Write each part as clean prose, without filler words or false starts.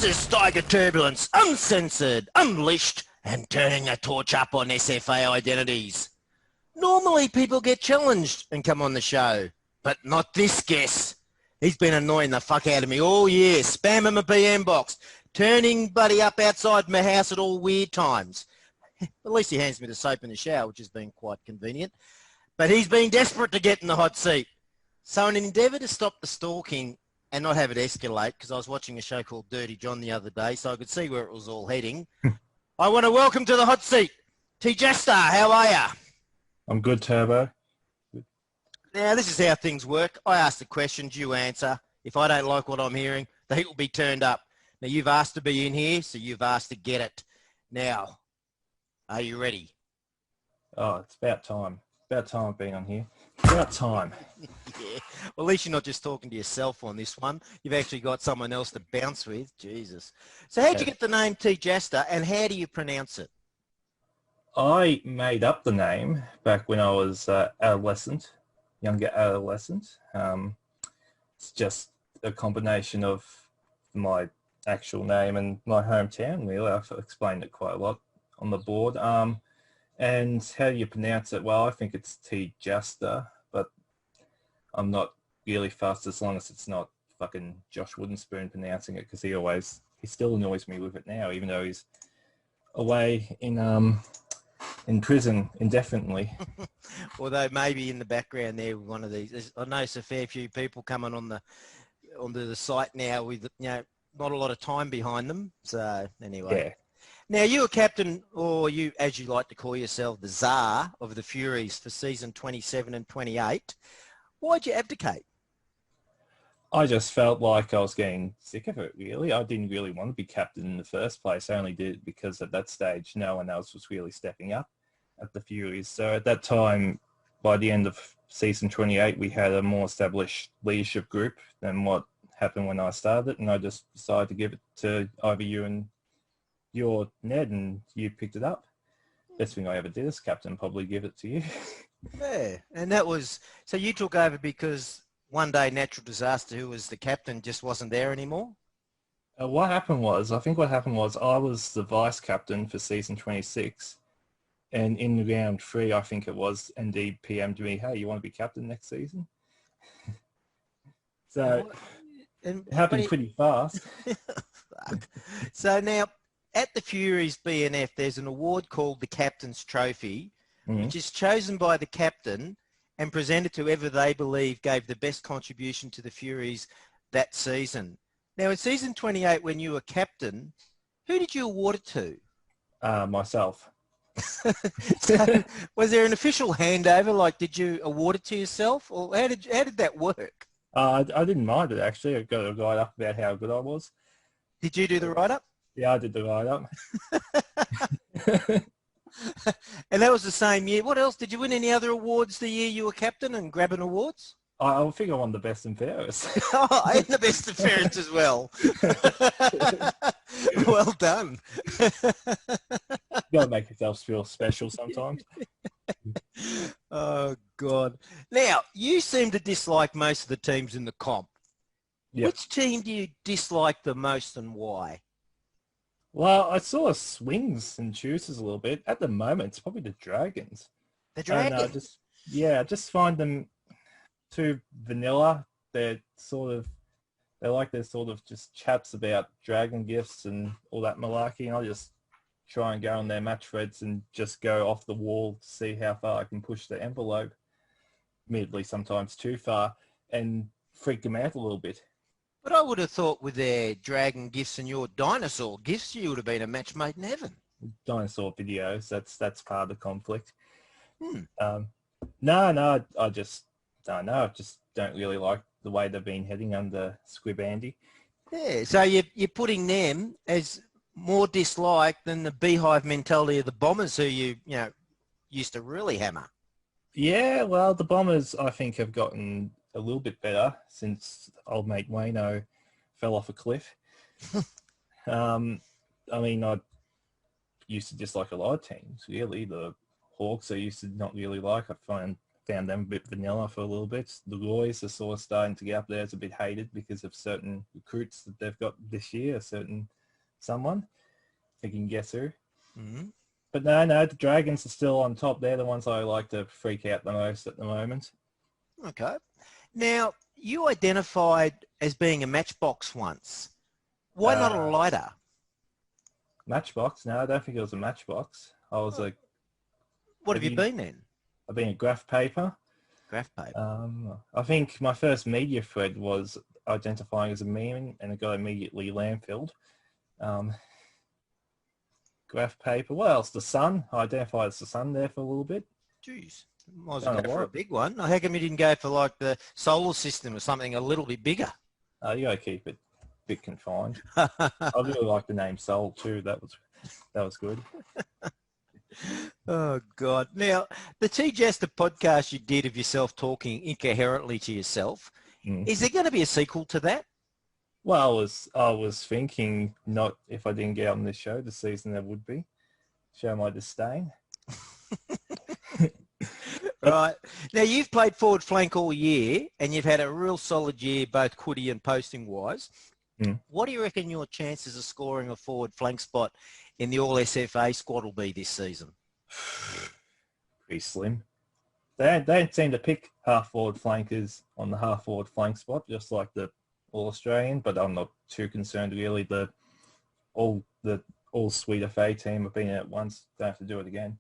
This is Tiger Turbulence, uncensored, unleashed, and turning the torch up on SFA identities. Normally people get challenged and come on the show, but not this guest. He's been annoying the fuck out of me all year, spamming my PM box, turning buddy up outside my house at all weird times. At least he hands me the soap in the shower, which has been quite convenient. But he's been desperate to get in the hot seat. So in an endeavour to stop the stalking and not have it escalate, because I was watching a show called Dirty John the other day, so I could see where it was all heading, I want to welcome to the hot seat, Tjasta. How are you? I'm good, Turbo. Now, this is how things work. I ask the questions, you answer. If I don't like what I'm hearing, the heat will be turned up. Now, you've asked to be in here, so you've asked to get it. Now, are you ready? Oh, it's about time. About time I've been on here. About time. Yeah. Well, at least you're not just talking to yourself on this one. You've actually got someone else to bounce with. Jesus. So how'd you get the name Tjasta, and how do you pronounce it? I made up the name back when I was younger adolescent. It's just a combination of my actual name and my hometown, really. I've explained it quite a lot on the board. And how do you pronounce it? Well, I think it's Tjasta, but I'm not really fussed as long as it's not fucking Josh Woodenspoon pronouncing it, because he still annoys me with it now, even though he's away in prison indefinitely. Although maybe in the background there, one of these, I notice a fair few people coming onto the site now with, not a lot of time behind them. So anyway. Yeah. Now, you were captain, or you, as you like to call yourself, the Tsar of the Furies for season 27 and 28. Why'd you abdicate? I just felt like I was getting sick of it, really. I didn't really want to be captain in the first place. I only did it because at that stage, no one else was really stepping up at the Furies. So at that time, by the end of season 28, we had a more established leadership group than what happened when I started, and I just decided to give it to either you and your Ned, and you picked it up. Best thing I ever did as captain, probably give it to you. Yeah, and that was, so you took over because one day natural disaster, who was the captain, just wasn't there anymore? I think what happened was I was the vice captain for season 26, and in round 3, I think it was, ND PM'd me, hey, you want to be captain next season? So it happened pretty fast. So now, at the Furies BNF, there's an award called the Captain's Trophy, which is chosen by the captain and presented to whoever they believe gave the best contribution to the Furies that season. Now, in season 28, when you were captain, who did you award it to? Myself. So, was there an official handover? Like, did you award it to yourself, or how did that work? I didn't mind it, actually. I got a write-up about how good I was. Did you do the write-up? Yeah, I did the write-up. And that was the same year. What else? Did you win any other awards the year you were captain and grabbing awards? I think I won the best and fairest. Oh, and the best and fairest as well. Well done. You gotta make yourself feel special sometimes. Oh, God. Now, you seem to dislike most of the teams in the comp. Yep. Which team do you dislike the most, and why? Well, I sort of swings and chooses a little bit. At the moment, it's probably the Dragons. The Dragons? I just find them too vanilla. They're sort of just chats about dragon gifts and all that malarkey. And I just try and go on their match threads and just go off the wall to see how far I can push the envelope. Admittedly, sometimes too far, and freak them out a little bit. But I would have thought with their dragon gifts and your dinosaur gifts, you would have been a match made in heaven. Dinosaur videos, that's part of the conflict. Hmm. No, I just don't know. I just don't really like the way they've been heading under Squib Andy. Yeah, so you're putting them as more disliked than the beehive mentality of the Bombers, who you used to really hammer. Yeah, well, the Bombers, I think, have gotten a little bit better since old mate Wayno fell off a cliff. I mean, I used to dislike a lot of teams, really. The Hawks I used to not really like. I find found them a bit vanilla for a little bit. The Roys are sort of starting to get up there. It's a bit hated because of certain recruits that they've got this year, someone. If you can guess who. Mm-hmm. But no, the Dragons are still on top. They're the ones I like to freak out the most at the moment. Okay. Now, you identified as being a matchbox once. Why not a lighter? Matchbox? No, I don't think it was a matchbox. I was like... What have you been then? I've been a graph paper. Graph paper. I think my first media thread was identifying as a meme, and it got immediately landfilled. Graph paper. What else? The sun. I identified as the sun there for a little bit. Jeez. Might as well go for a big one. How come you didn't go for like the solar system or something a little bit bigger? You got to keep it a bit confined. I really like the name Sol too. That was good. Oh, God. Now, the Tjasta podcast you did of yourself talking incoherently to yourself, is there going to be a sequel to that? Well, I was thinking not if I didn't get on this show this season there would be. Show my disdain. Right. Now, you've played forward flank all year and you've had a real solid year, both quiddy and posting-wise. What do you reckon your chances of scoring a forward flank spot in the All-SFA squad will be this season? Pretty slim. They don't seem to pick half-forward flankers on the half-forward flank spot, just like the All-Australian, but I'm not too concerned really. The all-Sweet FA team have been in it once, don't have to do it again.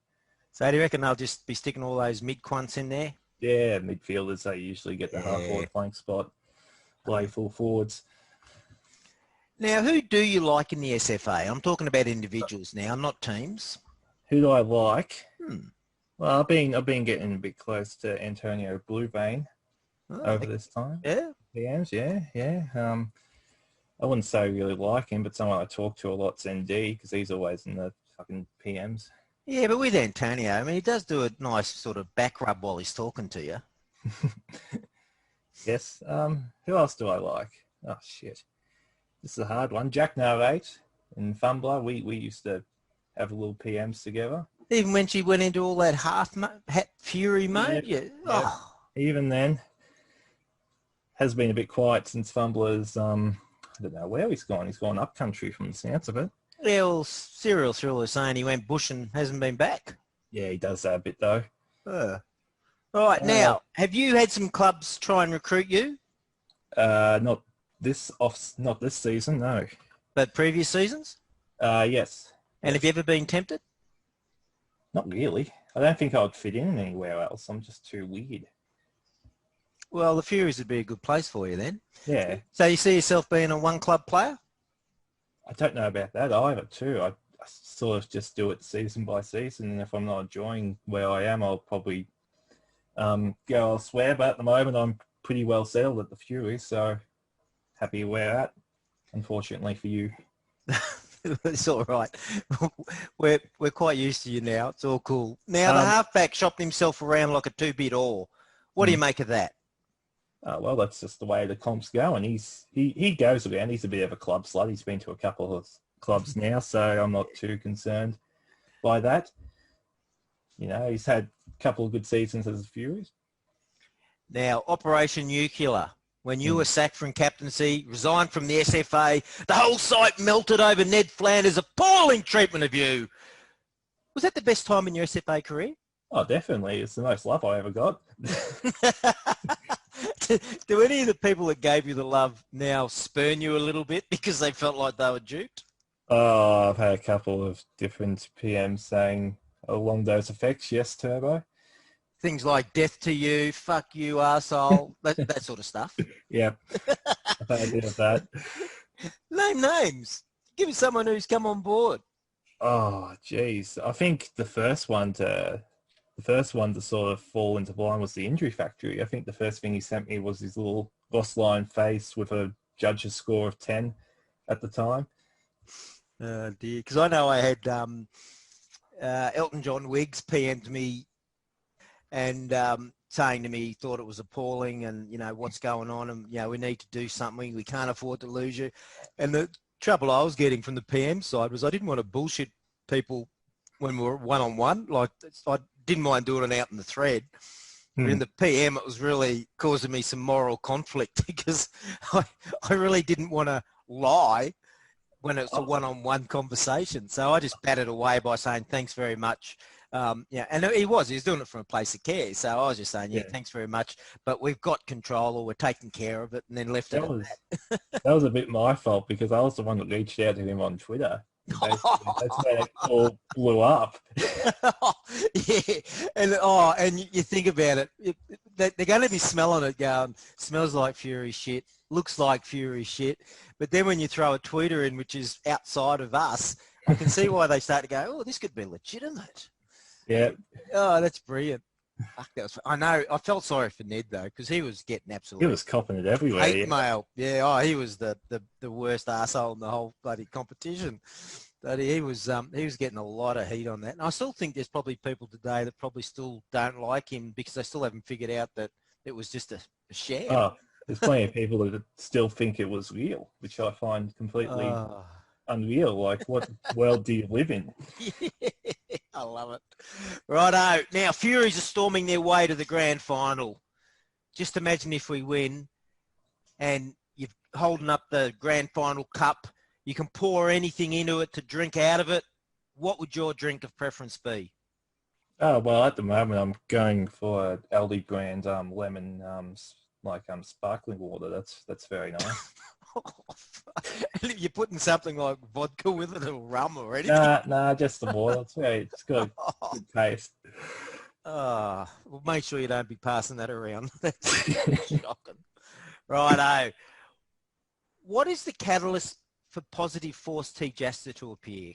So do you reckon they'll just be sticking all those mid-quunts in there? Yeah, midfielders, they usually get the half-forward flank spot, play full forwards. Now, who do you like in the SFA? I'm talking about individuals now, not teams. Who do I like? Well, I've been getting a bit close to Antonio Bluevane over this time. Yeah? PMs, yeah. I wouldn't say really like him, but someone I talk to a lot's ND because he's always in the fucking PMs. Yeah, but with Antonio, I mean, he does do a nice sort of back rub while he's talking to you. Yes. Who else do I like? Oh, shit. This is a hard one. Jack Narrate and Fumbler, we used to have a little PMs together. Even when she went into all that half Fury mode? Yeah. Oh. Even then, has been a bit quiet since Fumbler's, I don't know where he's gone. He's gone up country from the sounds of it. Yeah, well, Serial Thriller saying he went bush and hasn't been back. Yeah, he does that a bit though. All right, now, have you had some clubs try and recruit you? Not this season, no. But previous seasons? Yes. And have you ever been tempted? Not really. I don't think I would fit in anywhere else. I'm just too weird. Well, the Furies would be a good place for you then. Yeah. So you see yourself being a one-club player? I don't know about that either too. I sort of just do it season by season, and if I'm not enjoying where I am, I'll probably go elsewhere. But at the moment, I'm pretty well settled at the Furies, so happy where at. Unfortunately for you. It's all right. We're quite used to you now. It's all cool. Now, the halfback shopped himself around like a two-bit oar. What do you make of that? Well, that's just the way the comp's go, and he goes around. He's a bit of a club slut. He's been to a couple of clubs now, so I'm not too concerned by that. You know, he's had a couple of good seasons as a Furies. Now, Operation Nuclear. When you were sacked from captaincy, resigned from the SFA, the whole site melted over Ned Flanders' appalling treatment of you. Was that the best time in your SFA career? Oh, definitely. It's the most love I ever got. Do any of the people that gave you the love now spurn you a little bit because they felt like they were duped? Oh, I've had a couple of different PMs saying along those effects, yes, Turbo. Things like death to you, fuck you, arsehole, that sort of stuff. Yeah, I've had a bit of that. Name names. Give me someone who's come on board. Oh, geez. I think the first one to sort of fall into line was the Injury Factory. I think the first thing he sent me was his little boss line face with a judge's score of 10 at the time. Oh, dear. Because I know I had Elton John Wiggs PM'd me and saying to me he thought it was appalling and, you know, what's going on and, you know, we need to do something. We can't afford to lose you. And the trouble I was getting from the PM side was I didn't want to bullshit people when we were one-on-one. Like, I didn't mind doing it out in the thread. But in the PM, it was really causing me some moral conflict because I really didn't want to lie when it's a one-on-one conversation. So I just batted away by saying, thanks very much. Yeah, and he was doing it from a place of care. So I was just saying, yeah, thanks very much, but we've got control, or we're taking care of it, and then left it at that. That was a bit my fault because I was the one that reached out to him on Twitter. Basically, that's where it all blew up. Yeah, and you think about it, they're going to be smelling it, going, smells like Fury shit, looks like Fury shit. But then when you throw a tweeter in, which is outside of us, I can see why they start to go, oh, this could be legitimate. Yeah. Oh, that's brilliant. Fuck, I know. I felt sorry for Ned though, because he was getting absolutely. He was copping it everywhere. Hate mail. Yeah. Oh, he was the worst arsehole in the whole bloody competition. But he was getting a lot of heat on that. And I still think there's probably people today that probably still don't like him because they still haven't figured out that it was just a sham. Oh, there's plenty of people that still think it was real, which I find completely unreal. Like, what world do you live in? Yeah, I love it. Righto. Now, Furies are storming their way to the grand final. Just imagine if we win and you're holding up the grand final cup. You can pour anything into it to drink out of it. What would your drink of preference be? Oh, well, at the moment, I'm going for Aldi brand lemon, sparkling water. That's very nice. You're putting something like vodka with it or rum or anything? Nah, just the water. It's got a good taste. Well, make sure you don't be passing that around. That's shocking. Righto. What is the catalyst for Positive Force Tjasta to appear?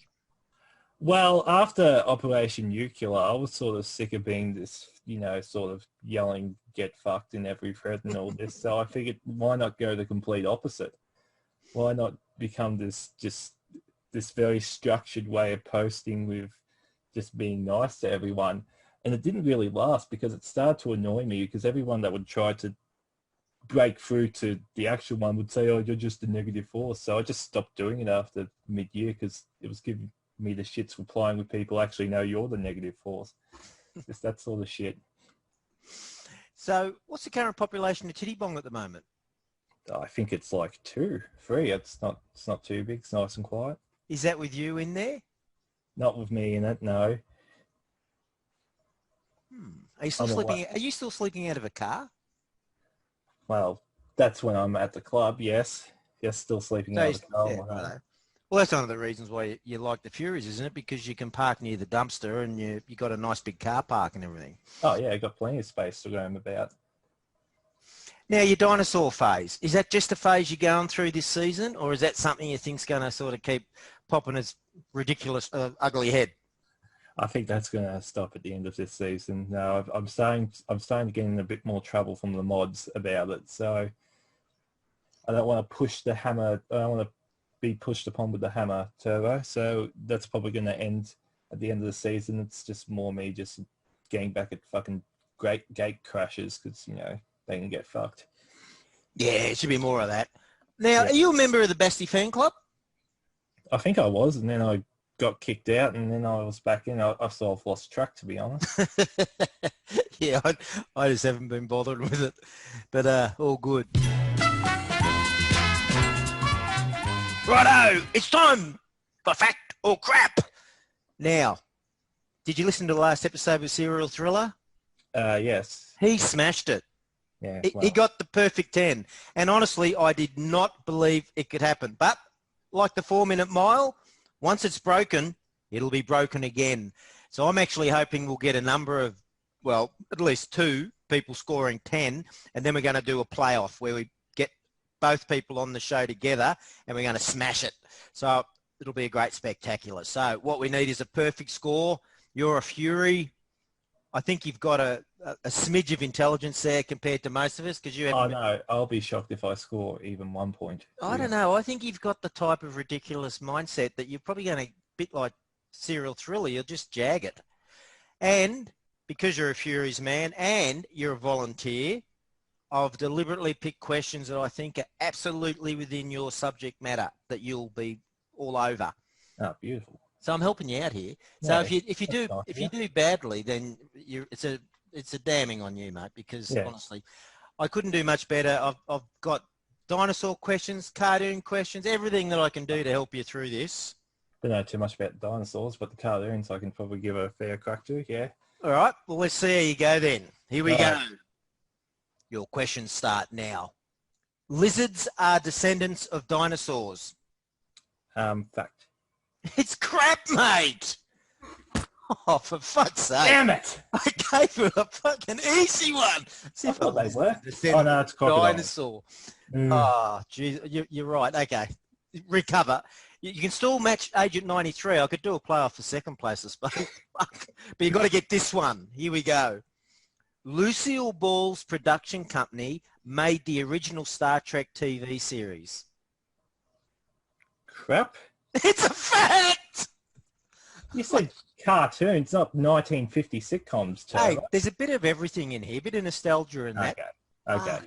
Well, after Operation Nuclear, I was sort of sick of being this, sort of yelling, get fucked in every thread and all this. So I figured, why not go the complete opposite? Why not become this very structured way of posting with just being nice to everyone? And it didn't really last because it started to annoy me because everyone that would try to break through to the actual one would say, oh, you're just a negative force. So I just stopped doing it after mid-year because it was giving me the shits replying with people actually know you're the negative force. Just that sort of shit. So what's the current population of Titty Bong at the moment? I think it's like 2, 3. It's not too big. It's nice and quiet. Is that with you in there? Not with me in it, no. Are you still sleeping out of a car? Well, that's when I'm at the club, yes. Yes, still sleeping out of the car. Yeah, well, that's one of the reasons why you like the Furies, isn't it? Because you can park near the dumpster and you got a nice big car park and everything. Oh, yeah, I got plenty of space to roam about. Now, your dinosaur phase, is that just a phase you're going through this season, or is that something you think's going to sort of keep popping its ridiculous, ugly head? I think that's going to stop at the end of this season. No, I'm starting to get in a bit more trouble from the mods about it. So I don't want to push the hammer. I don't want to be pushed upon with the hammer turbo. So that's probably going to end at the end of the season. It's just more me just getting back at fucking great gate crashes because, they can get fucked. Yeah, it should be more of that. Now, Are you a member of the Basti fan club? I think I was, and then I got kicked out, and then I was back in. I sort of lost track, to be honest. Yeah, I just haven't been bothered with it, but all good. Righto, it's time for Fact or Crap. Now, did you listen to the last episode of Serial Thriller? Yes. He smashed it. Yeah, he got the perfect 10. And honestly, I did not believe it could happen. But like the 4-minute mile, once it's broken, it'll be broken again. So I'm actually hoping we'll get a number of, well, at least 2 people scoring 10. And then we're going to do a playoff where we get both people on the show together and we're going to smash it. So it'll be a great spectacular. So what we need is a perfect score. You're a Fury. I think you've got a smidge of intelligence there compared to most of us because you have. Oh no, I'll be shocked if I score even 1 point. I don't know. I think you've got the type of ridiculous mindset that you're probably going to, bit like Serial Thriller, you'll just jag it. And because you're a Furies man and you're a volunteer, I've deliberately picked questions that I think are absolutely within your subject matter that you'll be all over. Oh, beautiful. So I'm helping you out here. So if you do badly, then it's a it's a damning on you, mate, because Yeah. honestly, I couldn't do much better. I've got dinosaur questions, cartoon questions, everything that I can do to help you through this. Don't know too much about dinosaurs, but the cartoons I can probably give a fair crack to. Yeah. All right, well, let's see how you go then. Here we All go. right. Your questions start now. Lizards are descendants of dinosaurs. Fact. It's crap, mate. Oh, for fuck's sake. Damn it! I gave you a fucking easy one. I thought they were. Oh, no, it's crocodile. dinosaur. Mm. Oh, geez, you're right. Okay, recover. You can still match Agent 93. I could do a playoff for second place, I suppose. But you've got to get this one. Here we go. Lucille Ball's production company made the original Star Trek TV series. Crap. It's a fact! You said cartoons, not 1950 sitcoms, too. Hey, there's a bit of everything in here, a bit of nostalgia in that. Okay.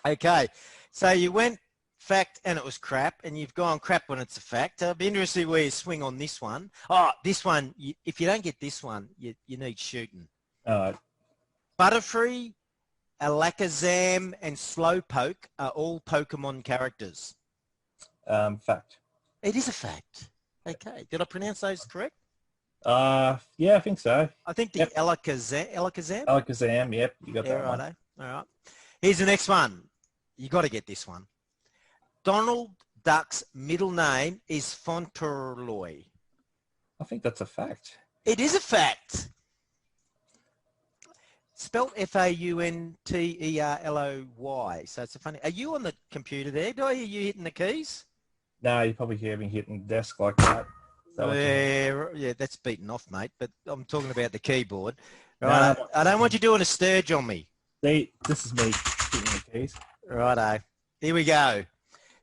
Okay, so you went fact and it was crap, and you've gone crap when it's a fact. I'll be interested where you swing on this one. Oh, this one, if you don't get this one, you need shooting. All right. Butterfree, Alakazam, and Slowpoke are all Pokemon characters. Fact. It is a fact. Okay, did I pronounce those correct? Yeah, I think so. I think the Alakazam? Alakazam, yep, you got Yeah, that one. righto. All right. Here's the next one. You got to get this one. Donald Duck's middle name is Fauntleroy. I think that's a fact. It is a fact. Spelled F-A-U-N-T-E-R-L-O-Y. So it's a funny. Are you on the computer there? Do I hear you hitting the keys? No, you probably hear me hitting the desk like that. Yeah, that's beaten off, mate. But I'm talking about the keyboard. Right. No, I don't want you doing a sturge on me. See, this is me hitting the keys. Righto. Here we go.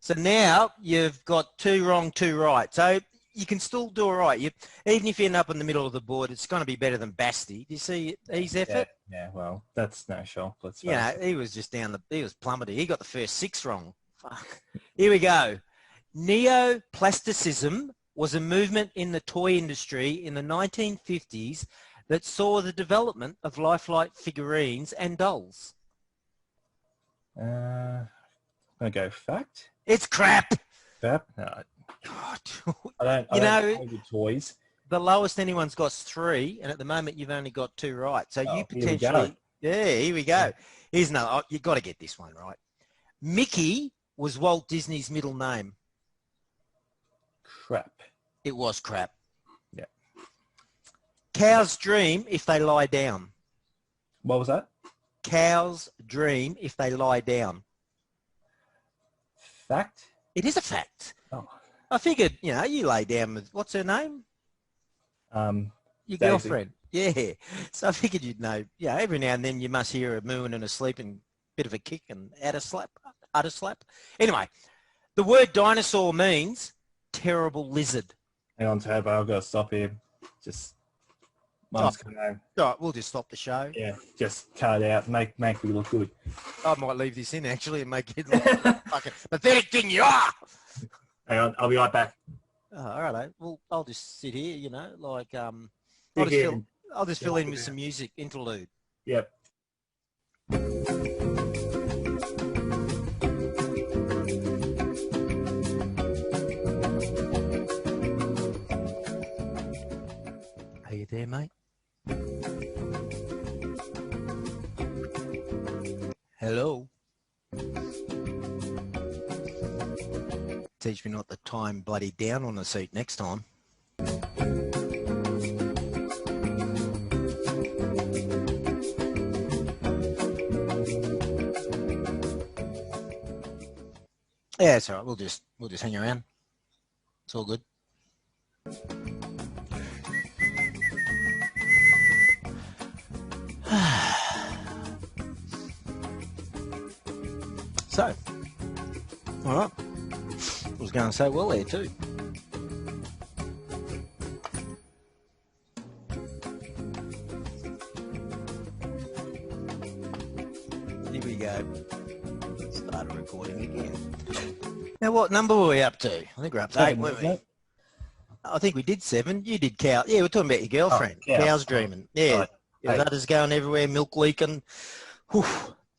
So now you've got 2 wrong, 2 right. So you can still do all right. Even if you end up in the middle of the board, it's going to be better than Basti. Do you see his effort? Yeah, well, that's no shock. Let's face Yeah, he was just he was plummeted. He got the first 6 wrong. Fuck. Here we go. Neoplasticism was a movement in the toy industry in the 1950s that saw the development of lifelike figurines and dolls. I'm going to go fact. It's crap. Fact? No. God. I don't play with toys. The lowest anyone's got is 3, and at the moment you've only got 2 right. So you potentially... Here we go. Here's another... Oh, you've got to get this one right. Mickey was Walt Disney's middle name. Crap. It was crap. Yeah. Cows dream if they lie down. What was that? Cows dream if they lie down. Fact? It is a fact. Oh. I figured, you lay down with... What's her name? Your girlfriend. Yeah. So I figured you'd know. Yeah, every now and then you must hear a mooing and a sleep and a bit of a kick and utter slap. Anyway, the word dinosaur means terrible lizard. Hang on, Turbo. I've got to stop here. Just one's coming home. All right, we'll just stop the show. Yeah, just cut it out. Make me look good. I might leave this in actually and make it look fucking pathetic thing you are. Hang on, I'll be right back. Oh, all right. Well, I'll just sit here, like I'll just fill in with some music interlude. Yep. Are you there, mate? Hello? Teach me not to time bloody down on the seat next time. Yeah, it's all right. We'll just hang around. It's all good. So, all right. I was going to say well there too. Here we go. Start recording again. Now, what number were we up to? I think we're up to 8, weren't we? I think we did 7. You did cow. Yeah, we're talking about your girlfriend. Oh, yeah. Cows dreaming. Yeah. Right. Your Hey. udder's going everywhere, milk leaking. Whew.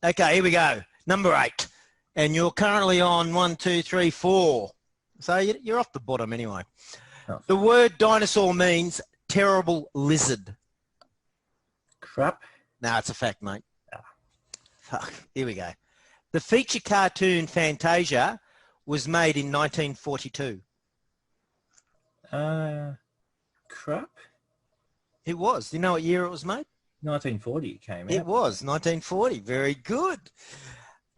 Okay, here we go. Number 8. And you're currently on 1, 2, 3, 4. So you're off the bottom anyway. Oh, The word dinosaur means terrible lizard. crap. No, it's a fact, mate. Ah. Fuck. Here we go. The feature cartoon Fantasia was made in 1942. Crap. It was. Do you know what year it was made? 1940 it came out. It was 1940. Very good.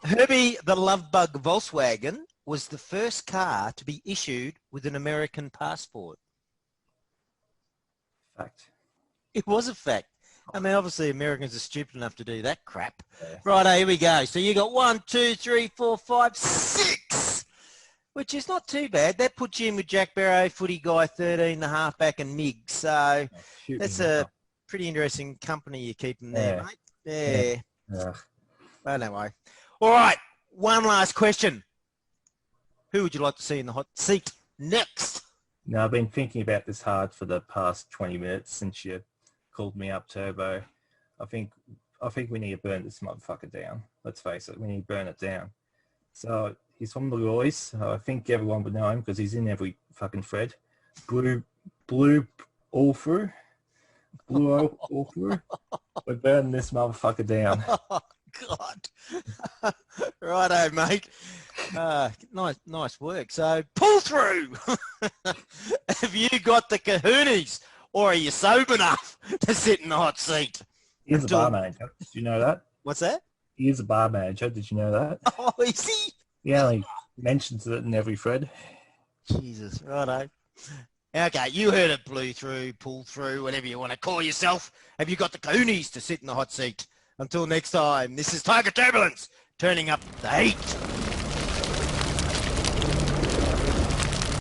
Herbie the Lovebug Volkswagen was the first car to be issued with an American passport. Fact. It was a fact. I mean, obviously Americans are stupid enough to do that crap. Yeah. Right, here we go. So you got 1, 2, 3, 4, 5, 6, which is not too bad. That puts you in with Jack Barrow, Footy Guy, 13 and a half back and Mig. So that's a pretty interesting company you're keeping there, mate. Yeah. Well, no way. All right, one last question. Who would you like to see in the hot seat next? Now, I've been thinking about this hard for the past 20 minutes since you called me up, Turbo. I think we need to burn this motherfucker down. Let's face it, we need to burn it down. So he's from the Royce. I think everyone would know him because he's in every fucking thread. Blue all through. Blue all through. We're burning this motherfucker down. Oh, God. Righto, mate. Nice work. So pull through. Have you got the kahunas, or are you sober enough to sit in the hot seat? He is a bar manager. Did you know that? What's that? He is a bar manager. Did you know that? Oh, is he? He only mentions it in every thread. Jesus, righto. Okay, you heard it, blew through, pull through, whatever you want to call yourself. Have you got the coonies to sit in the hot seat? Until next time, this is Tiger Turbulence, turning up the heat.